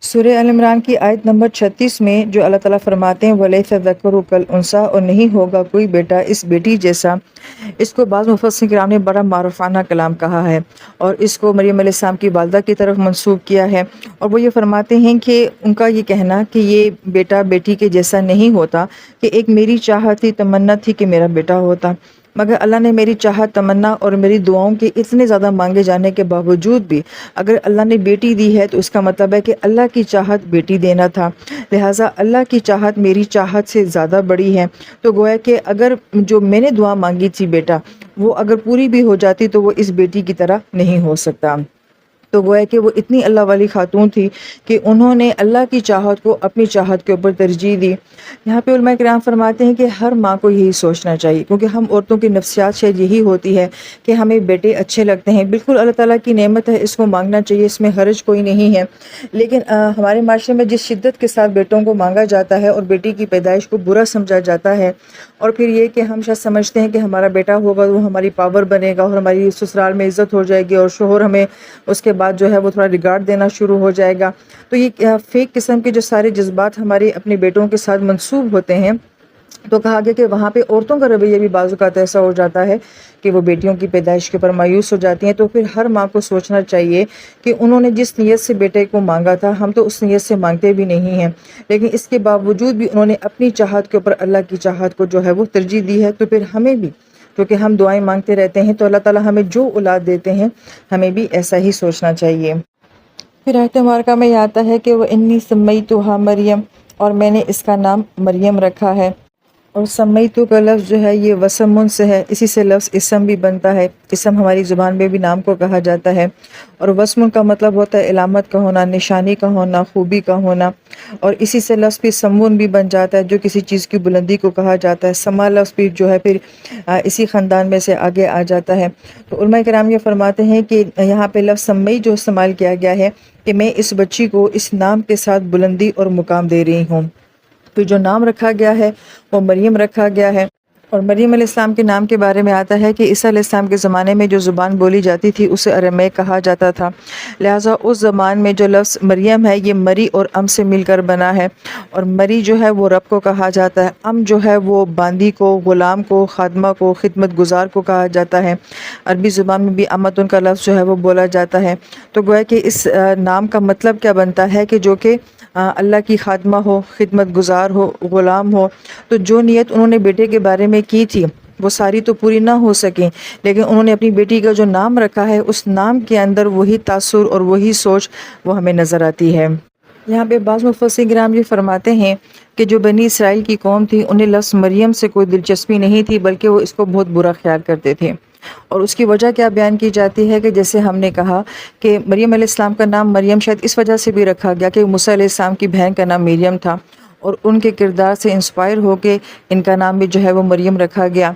سورہ ال عمران کی آیت نمبر 36 میں جو اللہ تعالیٰ فرماتے ہیں وَلَيْسَ الذَّكَرُ كَالْأُنثىٰ، اور نہیں ہوگا کوئی بیٹا اس بیٹی جیسا، اس کو بعض مفسرین کرام نے بڑا معروفانہ کلام کہا ہے اور اس کو مریم علیہ السلام کی والدہ کی طرف منسوب کیا ہے، اور وہ یہ فرماتے ہیں کہ ان کا یہ کہنا کہ یہ بیٹا بیٹی کے جیسا نہیں ہوتا، کہ ایک میری چاہت تھی، تمنا تھی کہ میرا بیٹا ہوتا، مگر اللہ نے میری چاہت، تمنا اور میری دعاؤں کے اتنے زیادہ مانگے جانے کے باوجود بھی اگر اللہ نے بیٹی دی ہے تو اس کا مطلب ہے کہ اللہ کی چاہت بیٹی دینا تھا، لہٰذا اللہ کی چاہت میری چاہت سے زیادہ بڑی ہے۔ تو گویا کہ اگر جو میں نے دعا مانگی تھی بیٹا، وہ اگر پوری بھی ہو جاتی تو وہ اس بیٹی کی طرح نہیں ہو سکتا۔ تو گویا کہ وہ اتنی اللہ والی خاتون تھی کہ انہوں نے اللہ کی چاہت کو اپنی چاہت کے اوپر ترجیح دی۔ یہاں پہ علماء کرام فرماتے ہیں کہ ہر ماں کو یہی سوچنا چاہیے، کیونکہ ہم عورتوں کی نفسیات شاید یہی ہوتی ہے کہ ہمیں بیٹے اچھے لگتے ہیں، بالکل اللہ تعالیٰ کی نعمت ہے، اس کو مانگنا چاہیے، اس میں حرج کوئی نہیں ہے، لیکن ہمارے معاشرے میں جس شدت کے ساتھ بیٹوں کو مانگا جاتا ہے اور بیٹی کی پیدائش کو برا سمجھا جاتا ہے، اور پھر یہ کہ ہم شاید سمجھتے ہیں کہ ہمارا بیٹا ہوگا وہ ہماری پاور بنے گا اور ہماری سسرال میں عزت ہو جائے گی اور شوہر ہمیں اس کے بعد جو ہے وہ تھوڑا ریگارڈ دینا شروع ہو جائے گا۔ تو یہ فیک قسم کے جو سارے جذبات ہمارے اپنے بیٹوں کے ساتھ منسوب ہوتے ہیں، تو کہا گیا کہ وہاں پہ عورتوں کا رویہ بھی بعض اوقات ایسا ہو جاتا ہے کہ وہ بیٹیوں کی پیدائش کے اوپر مایوس ہو جاتی ہیں۔ تو پھر ہر ماں کو سوچنا چاہیے کہ انہوں نے جس نیت سے بیٹے کو مانگا تھا، ہم تو اس نیت سے مانگتے بھی نہیں ہیں، لیکن اس کے باوجود بھی انہوں نے اپنی چاہت کے اوپر اللہ کی چاہت کو جو ہے وہ ترجیح دی ہے۔ تو پھر ہمیں بھی، کیونکہ ہم دعائیں مانگتے رہتے ہیں، تو اللہ تعالیٰ ہمیں جو اولاد دیتے ہیں ہمیں بھی ایسا ہی سوچنا چاہیے۔ پھر آیت مبارکہ میں یہ آتا ہے کہ وہ انی سمیتھا مریم، اور میں نے اس کا نام مریم رکھا ہے، اور سمیتو کا لفظ جو ہے یہ وسمن سے ہے، اسی سے لفظ اسم بھی بنتا ہے، اسم ہماری زبان میں بھی نام کو کہا جاتا ہے، اور وسمن کا مطلب ہوتا ہے علامت کا ہونا، نشانی کا ہونا، خوبی کا ہونا، اور اسی سے لفظ بھی سمون بھی بن جاتا ہے جو کسی چیز کی بلندی کو کہا جاتا ہے، سما لفظ بھی جو ہے پھر اسی خاندان میں سے آگے آ جاتا ہے۔ تو علماء کرام یہ فرماتے ہیں کہ یہاں پہ لفظ سمئی جو استعمال کیا گیا ہے کہ میں اس بچی کو اس نام کے ساتھ بلندی اور مقام دے رہی ہوں۔ پھر جو نام رکھا گیا ہے وہ مریم رکھا گیا ہے، اور مریم علیہ السلام کے نام کے بارے میں آتا ہے کہ عیسیٰ علیہ السلام کے زمانے میں جو زبان بولی جاتی تھی اسے ارمیک کہا جاتا تھا، لہٰذا اس زبان میں جو لفظ مریم ہے یہ مری اور ام سے مل کر بنا ہے، اور مری جو ہے وہ رب کو کہا جاتا ہے، ام جو ہے وہ باندی کو، غلام کو، خادمہ کو، خدمت گزار کو کہا جاتا ہے۔ عربی زبان میں بھی امتن کا لفظ جو ہے وہ بولا جاتا ہے۔ تو گویا کہ اس نام کا مطلب کیا بنتا ہے کہ جو کہ اللہ کی خادمہ ہو، خدمت گزار ہو، غلام ہو۔ تو جو نیت انہوں نے بیٹے کے بارے میں کی تھی وہ ساری تو پوری نہ ہو سکیں، لیکن انہوں نے اپنی بیٹی کا جو نام رکھا ہے اس نام کے اندر وہی تاثر اور وہی سوچ وہ ہمیں نظر آتی ہے۔ یہاں پہ بعض مفسرین کرام یہ فرماتے ہیں کہ جو بنی اسرائیل کی قوم تھی انہیں لفظ مریم سے کوئی دلچسپی نہیں تھی، بلکہ وہ اس کو بہت برا خیال کرتے تھے، اور اس کی وجہ کیا بیان کی جاتی ہے کہ جیسے ہم نے کہا کہ مریم علیہ السلام کا نام مریم شاید اس وجہ سے بھی رکھا گیا کہ موسیٰ علیہ السلام کی بہن کا نام مریم تھا، اور ان کے کردار سے انسپائر ہو کے ان کا نام بھی جو ہے وہ مریم رکھا گیا۔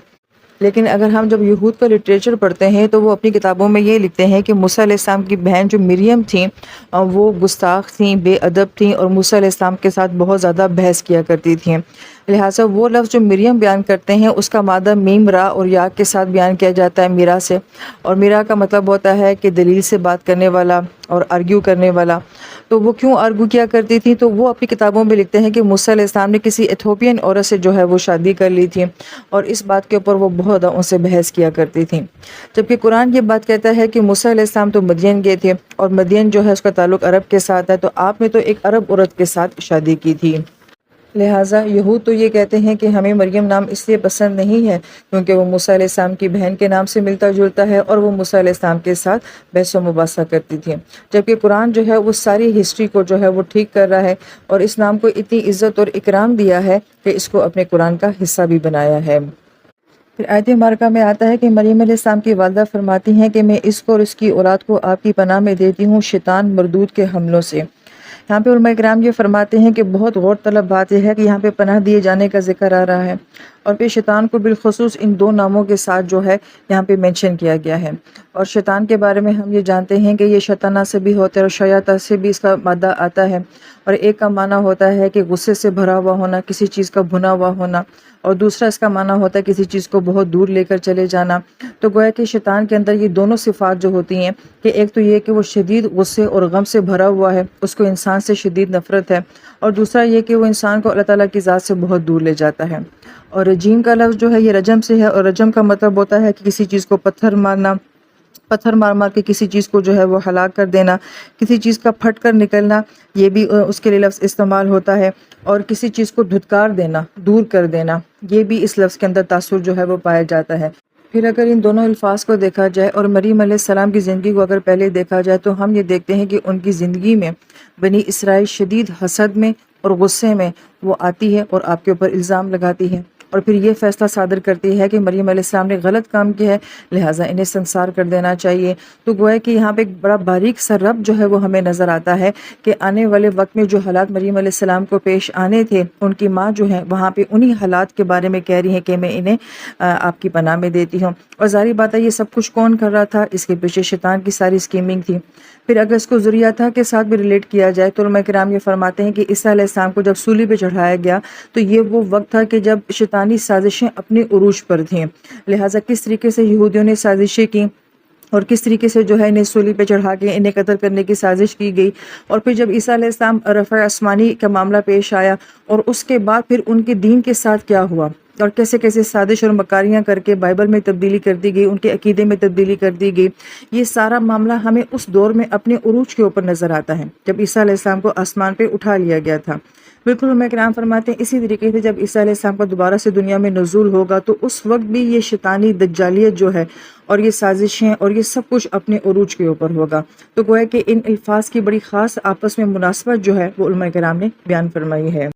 لیکن اگر ہم جب یہود کا لٹریچر پڑھتے ہیں تو وہ اپنی کتابوں میں یہ لکھتے ہیں کہ موسیٰ علیہ السلام کی بہن جو مریم تھیں وہ گستاخ تھیں، بے ادب تھیں، اور موسیٰ علیہ السلام کے ساتھ بہت زیادہ بحث کیا کرتی تھیں، لہٰذا وہ لفظ جو مریم بیان کرتے ہیں اس کا مادہ میم را اور یا کے ساتھ بیان کیا جاتا ہے میرا سے، اور میرا کا مطلب ہوتا ہے کہ دلیل سے بات کرنے والا اور آرگیو کرنے والا۔ تو وہ کیوں آرگو کیا کرتی تھی؟ تو وہ اپنی کتابوں میں لکھتے ہیں کہ موسیٰ علیہ السلام نے کسی ایتھوپین عورت سے جو ہے وہ شادی کر لی تھی، اور اس بات کے اوپر وہ بہت ان سے بحث کیا کرتی تھیں، جبکہ قرآن یہ بات کہتا ہے کہ موسیٰ علیہ السلام تو مدین گئے تھے، اور مدین جو ہے اس کا تعلق عرب کے ساتھ ہے، تو آپ نے تو ایک عرب عورت کے ساتھ شادی کی تھی۔ لہٰذا یہود تو یہ کہتے ہیں کہ ہمیں مریم نام اس لیے پسند نہیں ہے کیونکہ وہ موسیٰ علیہ السلام کی بہن کے نام سے ملتا جلتا ہے اور وہ موسیٰ علیہ السلام کے ساتھ بحث و مباحثہ کرتی تھی، جبکہ قرآن جو ہے وہ ساری ہسٹری کو جو ہے وہ ٹھیک کر رہا ہے اور اس نام کو اتنی عزت اور اکرام دیا ہے کہ اس کو اپنے قرآن کا حصہ بھی بنایا ہے۔ پھر آیت مبارکہ میں آتا ہے کہ مریم علیہ السلام کی والدہ فرماتی ہیں کہ میں اس کو اور اس کی اولاد کو آپ کی پناہ میں دیتی ہوں شیطان مردود کے حملوں سے۔ یہاں پہ علماء کرام یہ فرماتے ہیں کہ بہت غور طلب بات یہ ہے کہ یہاں پہ پناہ دیے جانے کا ذکر آ رہا ہے، اور پھر شیطان کو بالخصوص ان دو ناموں کے ساتھ جو ہے یہاں پہ مینشن کیا گیا ہے۔ اور شیطان کے بارے میں ہم یہ جانتے ہیں کہ یہ شیطانہ سے بھی ہوتا ہے اور شیاطہ سے بھی اس کا مادہ آتا ہے، اور ایک کا معنی ہوتا ہے کہ غصے سے بھرا ہوا ہونا، کسی چیز کا بھنا ہوا ہونا، اور دوسرا اس کا معنی ہوتا ہے کسی چیز کو بہت دور لے کر چلے جانا۔ تو گویا کہ شیطان کے اندر یہ دونوں صفات جو ہوتی ہیں کہ ایک تو یہ کہ وہ شدید غصے اور غم سے بھرا ہوا ہے، اس کو انسان سے شدید نفرت ہے، اور دوسرا یہ کہ وہ انسان کو اللہ تعالیٰ کی ذات سے بہت دور لے جاتا ہے۔ اور رجیم کا لفظ جو ہے یہ رجم سے ہے، اور رجم کا مطلب ہوتا ہے کہ کسی چیز کو پتھر مارنا، پتھر مار مار کے کسی چیز کو جو ہے وہ ہلاک کر دینا، کسی چیز کا پھٹ کر نکلنا، یہ بھی اس کے لیے لفظ استعمال ہوتا ہے، اور کسی چیز کو دھتکار دینا، دور کر دینا، یہ بھی اس لفظ کے اندر تاثر جو ہے وہ پایا جاتا ہے۔ پھر اگر ان دونوں الفاظ کو دیکھا جائے اور مریم علیہ السلام کی زندگی کو اگر پہلے دیکھا جائے تو ہم یہ دیکھتے ہیں کہ ان کی زندگی میں بنی اسرائیل شدید حسد میں اور غصے میں وہ آتی ہے اور آپ کے اوپر الزام لگاتی ہے، اور پھر یہ فیصلہ صادر کرتی ہے کہ مریم علیہ السلام نے غلط کام کیا ہے، لہٰذا انہیں سنسار کر دینا چاہیے۔ تو گویا کہ یہاں پہ ایک بڑا باریک سا ربط جو ہے وہ ہمیں نظر آتا ہے کہ آنے والے وقت میں جو حالات مریم علیہ السلام کو پیش آنے تھے، ان کی ماں جو ہے وہاں پہ انہی حالات کے بارے میں کہہ رہی ہیں کہ میں انہیں آپ کی پناہ میں دیتی ہوں۔ اور ظاہری بات ہے یہ سب کچھ کون کر رہا تھا؟ اس کے پیچھے شیطان کی ساری اسکیمنگ تھی۔ پھر اگر اس کو ذریعہ کے ساتھ بھی ریلیٹ کیا جائے تو علماء کرام یہ فرماتے ہیں کہ عیسیٰ علیہ السلام کو جب صلیب پہ چڑھایا گیا تو یہ وہ وقت تھا کہ جب شیطانی سازشیں اپنے عروج پر تھیں، لہٰذا کس طریقے سے یہودیوں نے سازشیں کی اور کس طریقے سے جو ہے انہیں صلیب پہ چڑھا کے انہیں قتل کرنے کی سازش کی گئی، اور پھر جب عیسیٰ علیہ السلام رفع آسمانی کا معاملہ پیش آیا، اور اس کے بعد پھر ان کے دین کے ساتھ کیا ہوا اور کیسے کیسے سازش اور مکاریاں کر کے بائبل میں تبدیلی کر دی گئی، ان کے عقیدے میں تبدیلی کر دی گئی، یہ سارا معاملہ ہمیں اس دور میں اپنے عروج کے اوپر نظر آتا ہے جب عیسیٰ علیہ السلام کو آسمان پہ اٹھا لیا گیا تھا۔ بالکل علماء کرام فرماتے ہیں اسی طریقے سے جب عیسیٰ علیہ السلام کا دوبارہ سے دنیا میں نزول ہوگا تو اس وقت بھی یہ شیطانی دجالیت جو ہے اور یہ سازشیں اور یہ سب کچھ اپنے عروج کے اوپر ہوگا۔ تو گویا کہ ان الفاظ کی بڑی خاص آپس میں مناسبت جو ہے وہ علماء کرام نے بیان فرمائی ہے۔